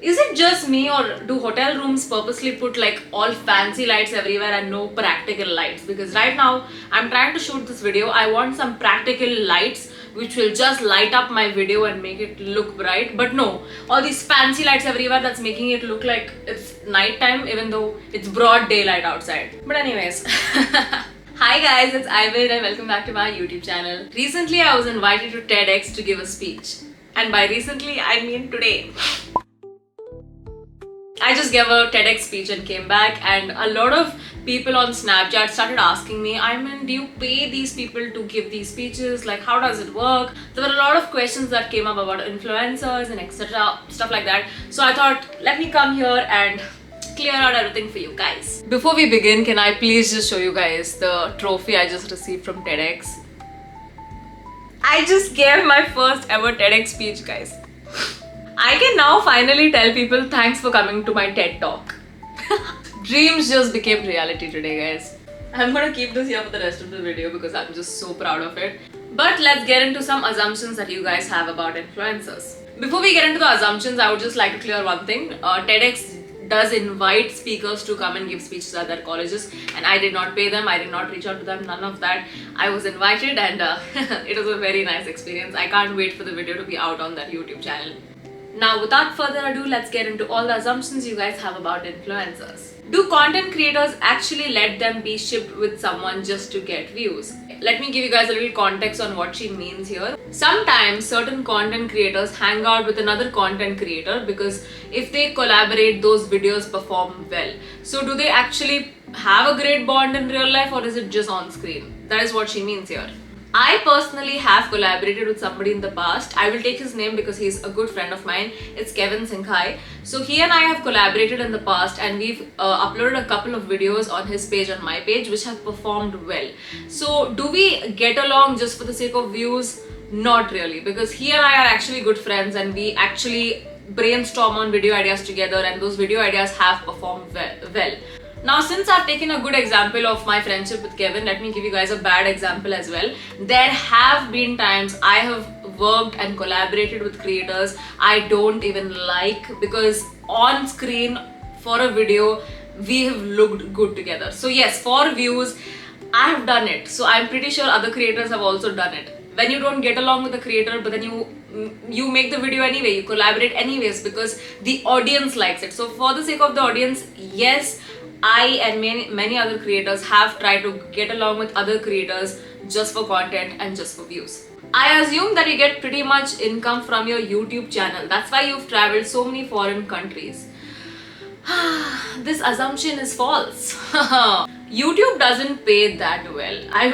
Is it just me, or do hotel rooms purposely put like all fancy lights everywhere and no practical lights? Because right now I'm trying to shoot this video. I want some practical lights which will just light up my video and make it look bright. But no, all these fancy lights everywhere, that's making it look like it's nighttime even though it's broad daylight outside. But anyways. Hi guys, it's Ivan and welcome back to my YouTube channel. Recently I was invited to TEDx to give a speech. And by recently I mean today. I just gave a TEDx speech and came back, and a lot of people on Snapchat started asking me, I mean, do you pay these people to give these speeches? Like, how does it work? There were a lot of questions that came up about influencers and etc. stuff like that. So I thought, let me come here and clear out everything for you guys. Before we begin, can I please just show you guys the trophy I just received from TEDx? I just gave my first ever TEDx speech, guys. I can now finally tell people thanks for coming to my TED talk. Dreams just became reality today, guys. I'm gonna keep this here for the rest of the video because I'm just so proud of it. But let's get into some assumptions that you guys have about influencers. Before we get into the assumptions, I would just like to clear one thing. TEDx does invite speakers to come and give speeches at their colleges, and I did not pay them, I did not reach out to them, none of that. I was invited and it was a very nice experience. I can't wait for the video to be out on that YouTube channel. Now, without further ado, let's get into all the assumptions you guys have about influencers. Do content creators actually let them be shipped with someone just to get views? Let me give you guys a little context on what she means here. Sometimes certain content creators hang out with another content creator because if they collaborate, those videos perform well. So do they actually have a great bond in real life, or is it just on screen? That is what she means here. I personally have collaborated with somebody in the past. I will take his name because he's a good friend of mine. It's Kevin Singhai. So he and I have collaborated in the past, and we've uploaded a couple of videos on his page, on my page, which have performed well. So do we get along just for the sake of views? Not really, because he and I are actually good friends and we actually brainstorm on video ideas together, and those video ideas have performed well. Now, since I've taken a good example of my friendship with Kevin, let me give you guys a bad example as well. There have been times I have worked and collaborated with creators I don't even like, because on screen for a video, we have looked good together. So yes, for views, I have done it. So I'm pretty sure other creators have also done it. When you don't get along with the creator, but then you make the video anyway, you collaborate anyways because the audience likes it. So for the sake of the audience, yes, I and many other creators have tried to get along with other creators just for content and just for views. I assume that you get pretty much income from your YouTube channel. That's why you've traveled so many foreign countries. This assumption is false. YouTube doesn't pay that well. I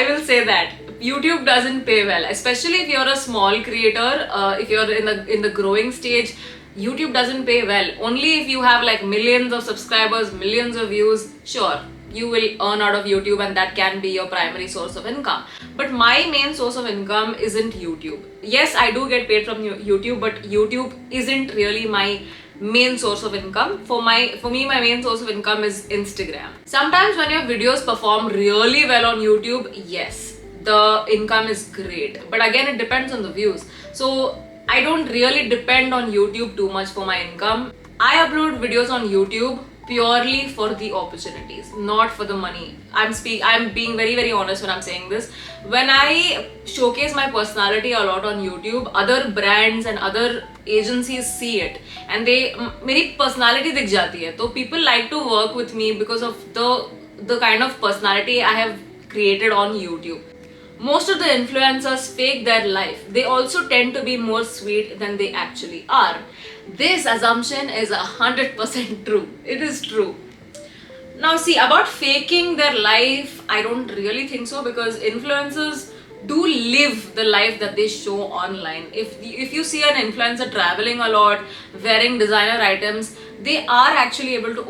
will say that YouTube doesn't pay well, especially if you're a small creator. If you're in the growing stage, YouTube doesn't pay well. Only if you have like millions of subscribers, millions of views, sure, you will earn out of YouTube, and that can be your primary source of income. But my main source of income isn't YouTube. Yes, I do get paid from YouTube, but YouTube isn't really my main source of income. For me, my main source of income is Instagram. Sometimes when your videos perform really well on YouTube, yes, the income is great. But again, it depends on the views. So I don't really depend on YouTube too much for my income. I upload videos on YouTube purely for the opportunities, not for the money. I'm being very honest when I'm saying this. When I showcase my personality a lot on YouTube, other brands and other agencies see it, and मेरी personality दिख जाती है. So people like to work with me because of the kind of personality I have created on YouTube. Most of the influencers fake their life. They also tend to be more sweet than they actually are. This assumption is 100% true. It is true. Now see, about faking their life, I don't really think so, because influencers do live the life that they show online. If you see an influencer traveling a lot, wearing designer items, they are actually able to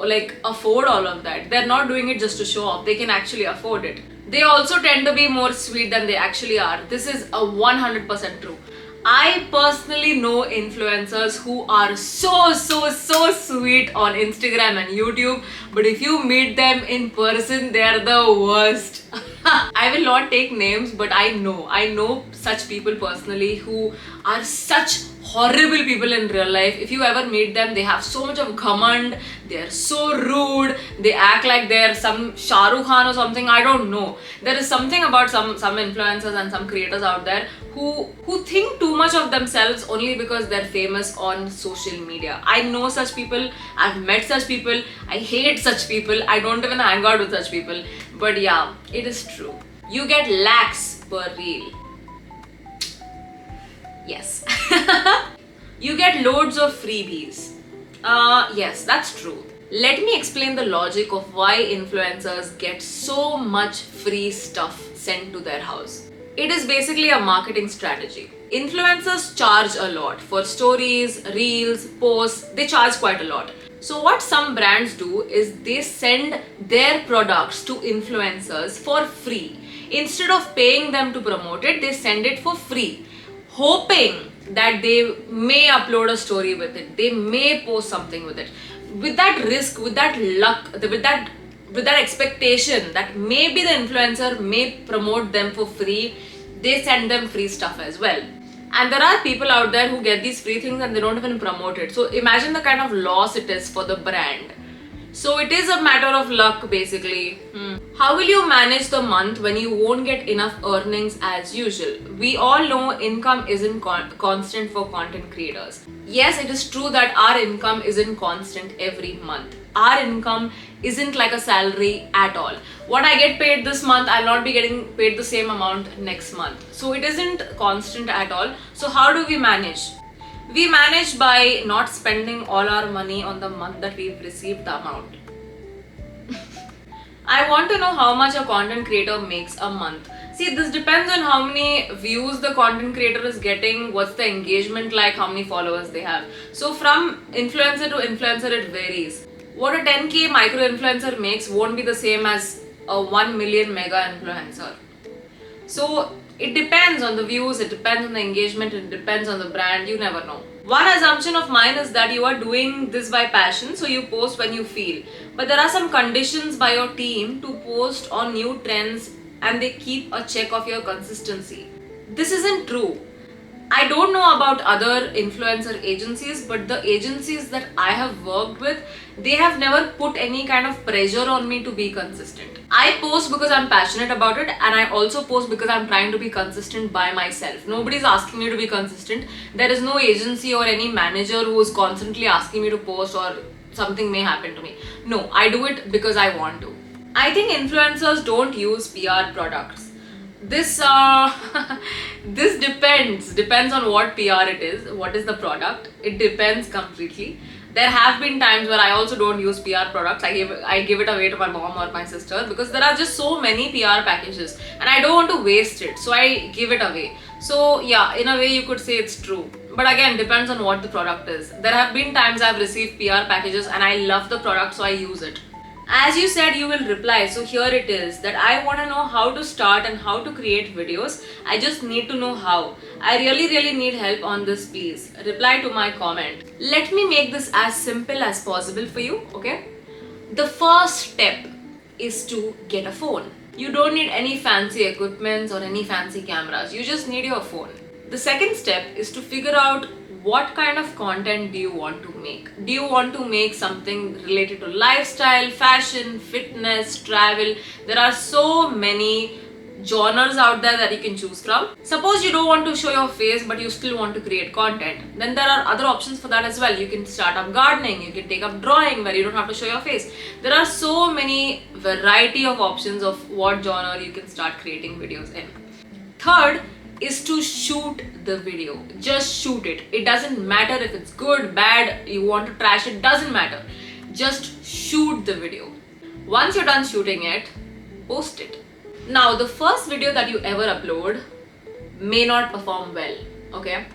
like afford all of that. They're not doing it just to show off. They can actually afford it. They also tend to be more sweet than they actually are. This is 100% true. I personally know influencers who are so sweet on Instagram and YouTube, but if you meet them in person, they're the worst. I will not take names, but I know such people personally who are such horrible people in real life. If you ever meet them, they have so much of command, they're so rude, they act like they're some Shah Rukh Khan or something. I don't know. There is something about some influencers and some creators out there who think too much of themselves only because they're famous on social media. I know such people, I've met such people, I hate such people, I don't even hang out with such people. But yeah, it is true. You get lakhs per reel. Yes. You get loads of freebies. Yes, that's true. Let me explain the logic of why influencers get so much free stuff sent to their house. It is basically a marketing strategy. Influencers charge a lot for stories, reels, posts. They charge quite a lot. So what some brands do is they send their products to influencers for free. Instead of paying them to promote it, they send it for free, hoping that they may upload a story with it, they may post something with it. With that risk, with that luck, with that expectation that maybe the influencer may promote them for free, they send them free stuff as well. And there are people out there who get these free things and they don't even promote it. So imagine the kind of loss it is for the brand. So it is a matter of luck basically. How will you manage the month when you won't get enough earnings as usual? We all know income isn't constant for content creators. Yes, it is true that our income isn't constant every month. Our income isn't like a salary at all. What I get paid this month, I'll not be getting paid the same amount next month. So it isn't constant at all. So how do we manage? We manage by not spending all our money on the month that we've received the amount. I want to know how much a content creator makes a month. See, this depends on how many views the content creator is getting, what's the engagement like, how many followers they have. So from influencer to influencer, it varies. What a 10k micro influencer makes won't be the same as a 1 million mega influencer. So it depends on the views, it depends on the engagement, it depends on the brand, you never know. One assumption of mine is that you are doing this by passion, so you post when you feel. But there are some conditions by your team to post on new trends and they keep a check of your consistency. This isn't true. I don't know about other influencer agencies, but the agencies that I have worked with, they have never put any kind of pressure on me to be consistent. I post because I'm passionate about it, and I also post because I'm trying to be consistent by myself. Nobody's asking me to be consistent. There is no agency or any manager who is constantly asking me to post or something may happen to me. No, I do it because I want to. I think influencers don't use PR products. This this depends on what PR it is, what is the product. It depends completely. There have been times where I also don't use PR products. I give it away to my mom or my sister because there are just so many PR packages and I don't want to waste it, so I give it away. So yeah, in a way you could say it's true, but again depends on what the product is. There have been times I've received PR packages and I love the product, so I use it. As you said, you will reply, so here it is that I want to know how to start and how to create videos. I just need to know how. I really need help on this, please. Reply to my comment. Let me make this as simple as possible for you, okay? The first step is to get a phone. You don't need any fancy equipments or any fancy cameras. You just need your phone. The second step is to figure out what kind of content do you want to make. Do you want to make something related to lifestyle, fashion, fitness, travel? There are so many genres out there that you can choose from. Suppose you don't want to show your face but you still want to create content, then there are other options for that as well. You can start up gardening, you can take up drawing where you don't have to show your face. There are so many variety of options of what genre you can start creating videos in. Third is to shoot the video. Just shoot it. It doesn't matter if it's good, bad, you want to trash it, doesn't matter. Just shoot the video. Once you're done shooting it, post it. Now, the first video that you ever upload may not perform well, okay?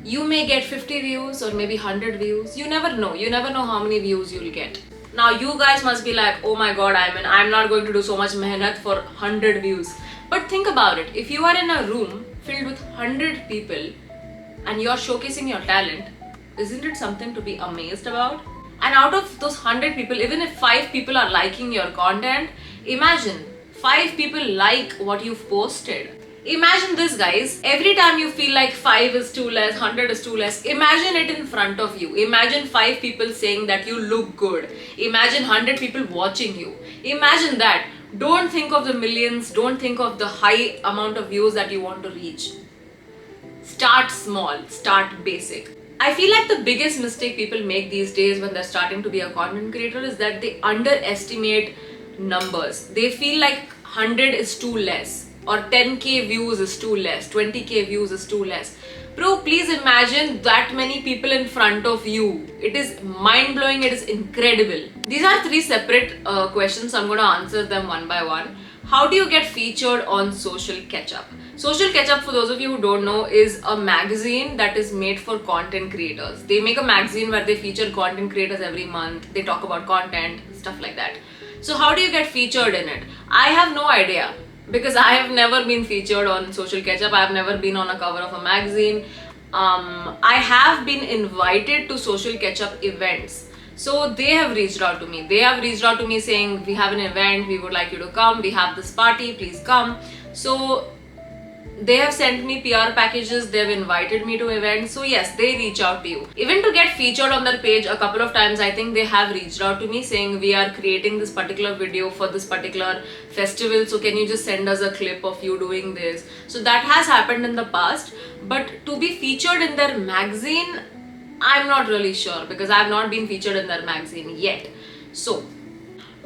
You may get 50 views or maybe 100 views. You never know. You never know how many views you'll get. Now, you guys must be like, oh my god, I'm not going to do so much mehnat for 100 views. But think about it. If you are in a room filled with 100 people and you're showcasing your talent, isn't it something to be amazed about? And out of those 100 people, even if 5 people are liking your content, imagine 5 people like what you've posted. Imagine this, guys. Every time you feel like 5 is too less, 100 is too less, imagine it in front of you. Imagine 5 people saying that you look good. Imagine 100 people watching you. Imagine that. Don't think of the millions, don't think of the high amount of views that you want to reach. Start small, start basic. I feel like the biggest mistake people make these days when they're starting to be a content creator is that they underestimate numbers. They feel like 100 is too less, or 10k views is too less, 20k views is too less. Bro, please imagine that many people in front of you. It is mind-blowing, it is incredible. These are 3 separate questions, so I'm going to answer them one by one. How do you get featured on Social Ketchup? Social Ketchup, for those of you who don't know, is a magazine that is made for content creators. They make a magazine where they feature content creators every month. They talk about content, stuff like that. So how do you get featured in it? I have no idea, because I have never been featured on Social Ketchup. I have never been on a cover of a magazine. I have been invited to Social Ketchup events. So they have reached out to me. They have reached out to me saying, we have an event, we would like you to come, we have this party, please come. So they have sent me PR packages, they have invited me to events. So yes, they reach out to you. Even to get featured on their page a couple of times, I think they have reached out to me saying, we are creating this particular video for this particular festival, so can you just send us a clip of you doing this? So that has happened in the past, but to be featured in their magazine, I'm not really sure, because I have not been featured in their magazine yet. So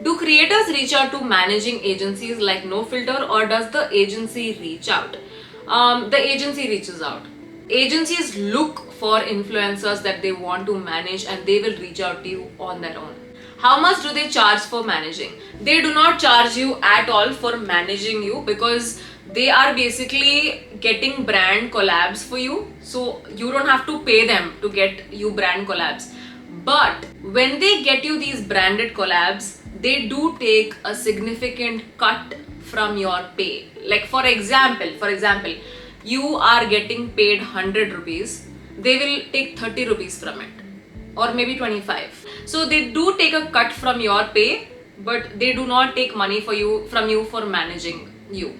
do creators reach out to managing agencies like No Filter, or does the agency reach out? The agency reaches out. Agencies look for influencers that they want to manage, and they will reach out to you on their own. How much do they charge for managing? They do not charge you at all for managing you, because they are basically getting brand collabs for you. So you don't have to pay them to get you brand collabs. But when they get you these branded collabs, they do take a significant cut from your pay. Like for example, you are getting paid 100 rupees, they will take 30 rupees from it, or maybe 25. So they do take a cut from your pay, but they do not take money from you for managing you.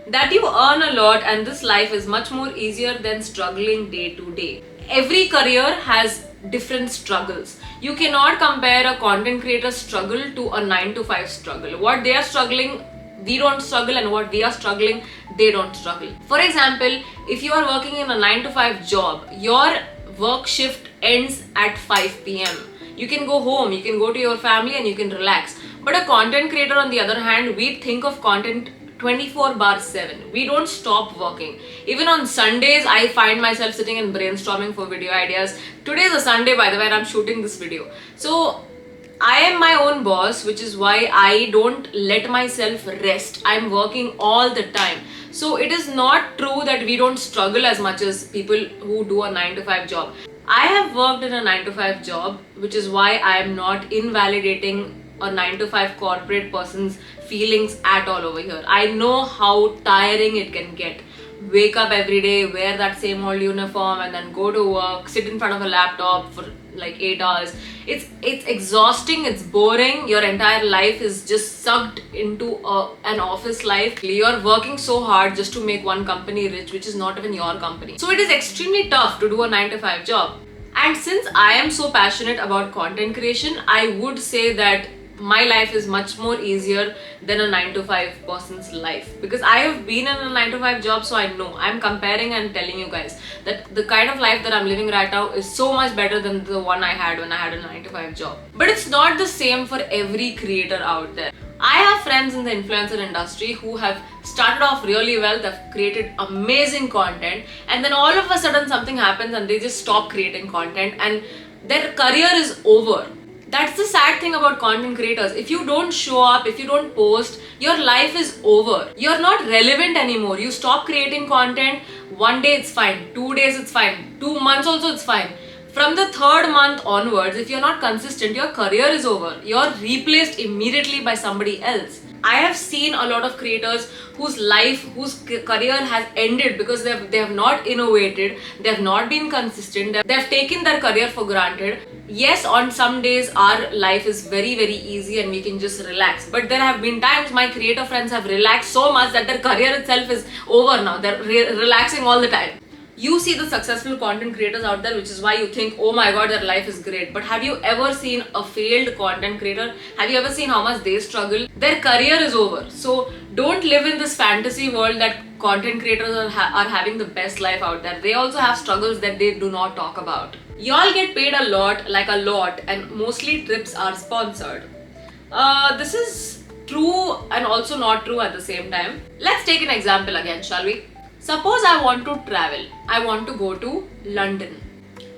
That you earn a lot, and this life is much more easier than struggling day to day. Every career has different struggles. You cannot compare a content creator's struggle to a 9-to-5 struggle. What they are struggling, we don't struggle, and what we are struggling, they don't struggle. For example, if you are working in a 9-to-5 job, your work shift ends at 5 p.m. You can go home, you can go to your family, and you can relax. But a content creator, on the other hand, we think of content 24/7. We don't stop working. Even on Sundays, I find myself sitting and brainstorming for video ideas. Today is a Sunday, by the way, and I'm shooting this video. So I am my own boss, which is why I don't let myself rest. I'm working all the time. So it is not true that we don't struggle as much as people who do a 9-to-5 job. I have worked in a 9-to-5 job, which is why I am not invalidating a 9-to-5 corporate person's feelings at all over here. I know how tiring it can get. Wake up every day, wear that same old uniform, and then go to work, sit in front of a laptop for like 8 hours. It's exhausting, it's boring. Your entire life is just sucked into an office life. You're working so hard just to make one company rich, which is not even your company. So it is extremely tough to do a 9-to-5 job. And since I am so passionate about content creation, I would say that my life is much more easier than a 9-to-5 person's life, because I have been in a 9-to-5 job, so I know. I'm comparing and telling you guys that the kind of life that I'm living right now is so much better than the one I had when I had a 9-to-5 job. But it's not the same for every creator out there. I have friends in the influencer industry who have started off really well, they've created amazing content, and then all of a sudden something happens and they just stop creating content and their career is over. That's the sad thing about content creators. If you don't show up, if you don't post, your life is over. You're not relevant anymore. You stop creating content, one day it's fine, 2 days it's fine, 2 months also it's fine. From the third month onwards, if you're not consistent, your career is over. You're replaced immediately by somebody else. I have seen a lot of creators whose career has ended because they have not innovated, they have not been consistent, they have taken their career for granted. Yes, on some days our life is very easy and we can just relax. But there have been times my creator friends have relaxed so much that their career itself is over now. They're relaxing all the time. You see the successful content creators out there, which is why you think, oh my god, their life is great. But have you ever seen a failed content creator? Have you ever seen how much they struggle? Their career is over. So don't live in this fantasy world that content creators are having the best life out there. They also have struggles that they do not talk about. Y'all get paid a lot, and mostly trips are sponsored. This is true and also not true at the same time. Let's take an example again, shall we? Suppose I want to travel. I want to go to London.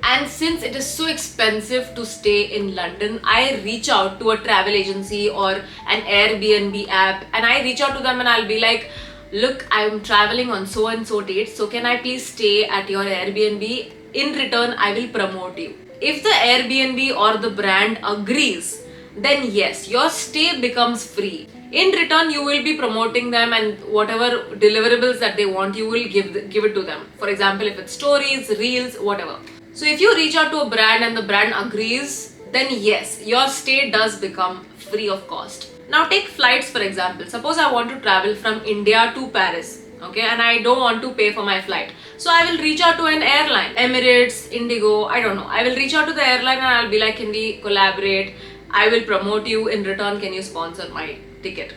And since it is so expensive to stay in London, I reach out to a travel agency or an Airbnb app, and I reach out to them and I'll be like, look, I'm traveling on so and so date, so can I please stay at your Airbnb? In return, I will promote you. If the Airbnb or the brand agrees, then yes, your stay becomes free. In return, you will be promoting them, and whatever deliverables that they want, you will give it to them. For example, if it's stories, reels, whatever. So if you reach out to a brand and the brand agrees, then yes, your stay does become free of cost. Now take flights for example. Suppose I want to travel from India to Paris, okay, and I don't want to pay for my flight. So I will reach out to an airline, Emirates, Indigo, I don't know. I will reach out to the airline and I'll be like, can we collaborate? I will promote you. In return, can you sponsor my ticket?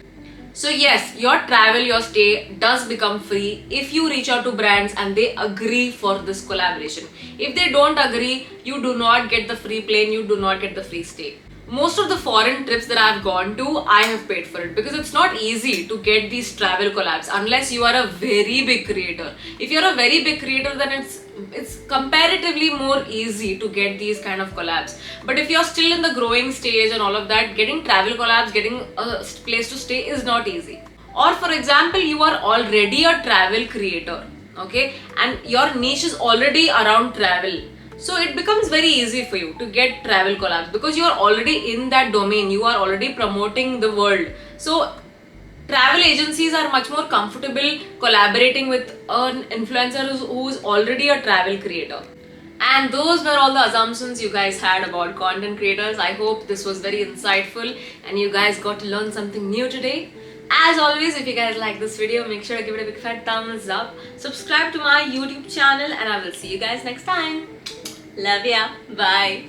So yes, your travel, your stay does become free if you reach out to brands and they agree for this collaboration. If they don't agree, you do not get the free plane, you do not get the free stay. Most of the foreign trips that I've gone to, I have paid for it because it's not easy to get these travel collabs unless you are a very big creator. If you're a very big creator, then it's comparatively more easy to get these kind of collabs. But if you're still in the growing stage and all of that, getting travel collabs, getting a place to stay is not easy. Or for example, you are already a travel creator, okay, and your niche is already around travel. So it becomes very easy for you to get travel collabs because you are already in that domain, you are already promoting the world. So travel agencies are much more comfortable collaborating with an influencer who's already a travel creator. And those were all the assumptions you guys had about content creators. I hope this was very insightful and you guys got to learn something new today. As always, if you guys like this video, make sure to give it a big fat thumbs up. Subscribe to my YouTube channel and I will see you guys next time. Love ya. Bye.